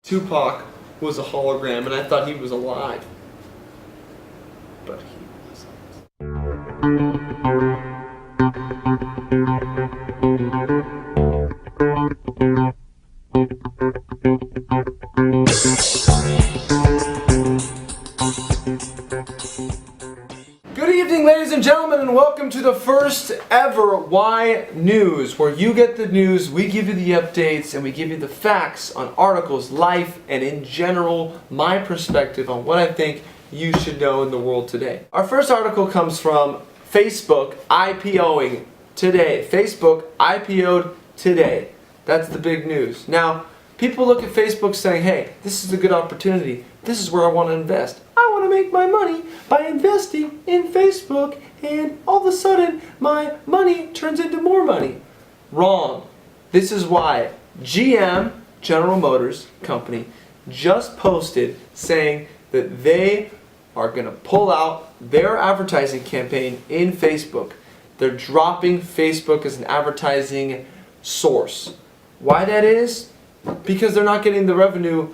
Tupac was a hologram and I thought he was alive. But he Good evening, ladies and gentlemen, and welcome to the first ever Why News, where you get the news, we give you the updates, and we give you the facts on articles, life, and in general, my perspective on what I think you should know in the world today. Our first article comes from Facebook IPOing today. Facebook IPO'd today. That's the big news. Now, people look at Facebook saying, hey, this is a good opportunity. This is where I want to invest. I want to make my money by investing in Facebook, and all of a sudden my money turns into more money. Wrong. This is why GM, General Motors Company, just posted saying that they are going to pull out their advertising campaign in Facebook. They're dropping Facebook as an advertising source. Why that is? Because they're not getting the revenue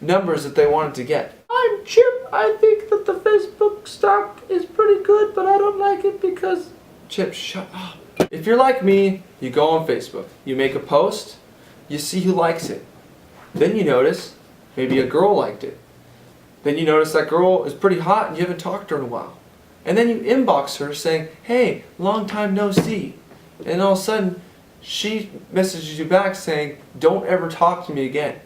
numbers that they wanted to get. I'm Chip. I think that the Facebook stock is pretty good, but I don't like it because... Chip, shut up. If you're like me, you go on Facebook, you make a post, you see who likes it. Then you notice maybe a girl liked it. Then you notice that girl is pretty hot and you haven't talked to her in a while. And then you inbox her saying, hey, long time no see. And all of a sudden, she messages you back saying, don't ever talk to me again.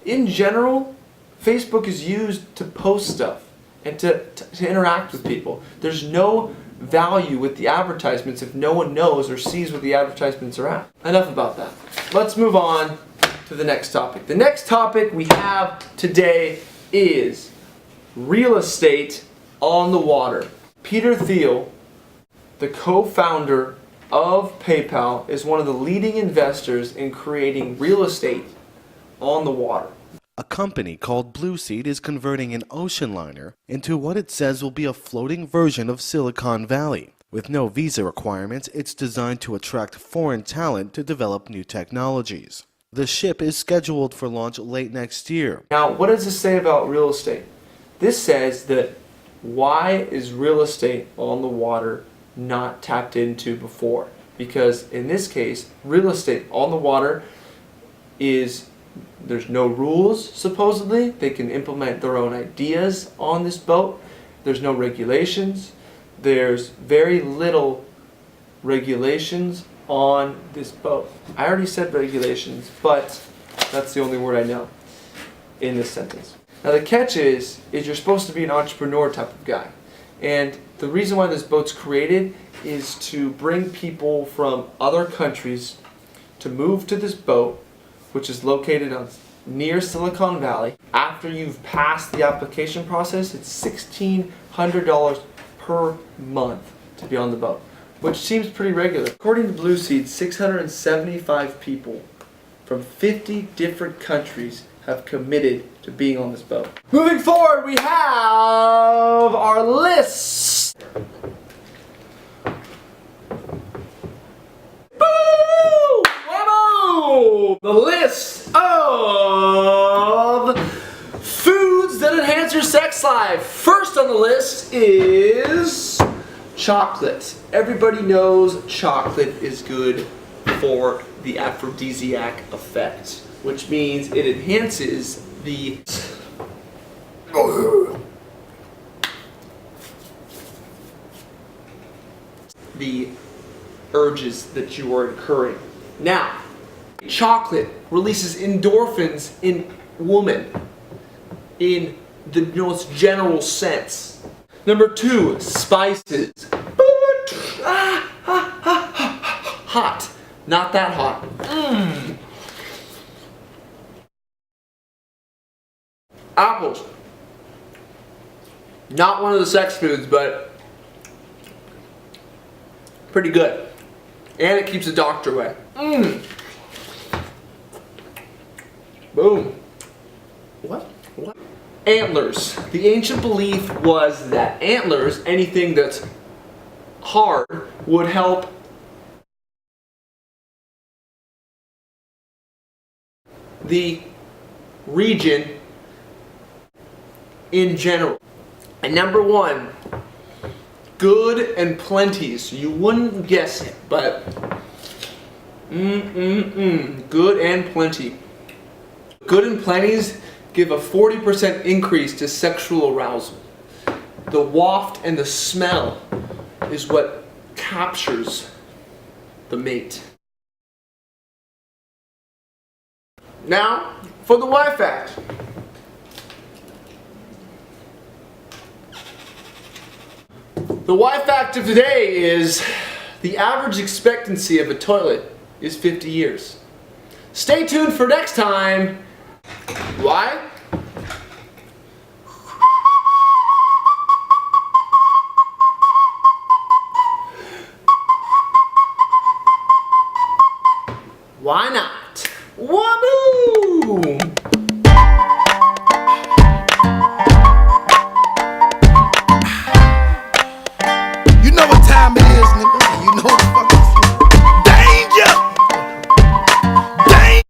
In general, Facebook is used to post stuff and to interact with people. There's no value with the advertisements if no one knows or sees what the advertisements are at. Enough about that. Let's move on to the next topic. The next topic we have today is real estate on the water. Peter Thiel, the co-founder of PayPal, is one of the leading investors in creating real estate on the water. A company called Blueseed is converting an ocean liner into what it says will be a floating version of Silicon Valley. With no visa requirements, it's designed to attract foreign talent to develop new technologies. The ship is scheduled for launch late next year. Now, what does this say about real estate? This says that why is real estate on the water not tapped into before? Because in this case, real estate on the water is... There's no rules, supposedly. They can implement their own ideas on this boat. There's no regulations. There's very little regulations on this boat. I already said regulations, but that's the only word I know in this sentence. Now the catch is you're supposed to be an entrepreneur type of guy. And the reason why this boat's created is to bring people from other countries to move to this boat, which is located near Silicon Valley. After you've passed the application process, it's $1,600 per month to be on the boat, which seems pretty regular. According to Blueseed, 675 people from 50 different countries have committed to being on this boat. Moving forward, we have our list. The list of foods that enhance your sex life. First on the list is chocolate. Everybody knows chocolate is good for the aphrodisiac effect, which means it enhances the urges that you are incurring. Now, chocolate releases endorphins in women in the most general sense. Number 2, spices. Hot. Not that hot. Apples. Not one of the sex foods, but pretty good. And it keeps the doctor away. Boom. What? Antlers. The ancient belief was that antlers, anything that's hard, would help the region in general. And number one, good and plenty. So you wouldn't guess it, but good and plenty. Good and plenties give a 40% increase to sexual arousal. The waft and the smell is what captures the mate. Now, for the Y fact. The Y fact of today is the average expectancy of a toilet is 50 years. Stay tuned for next time. Why?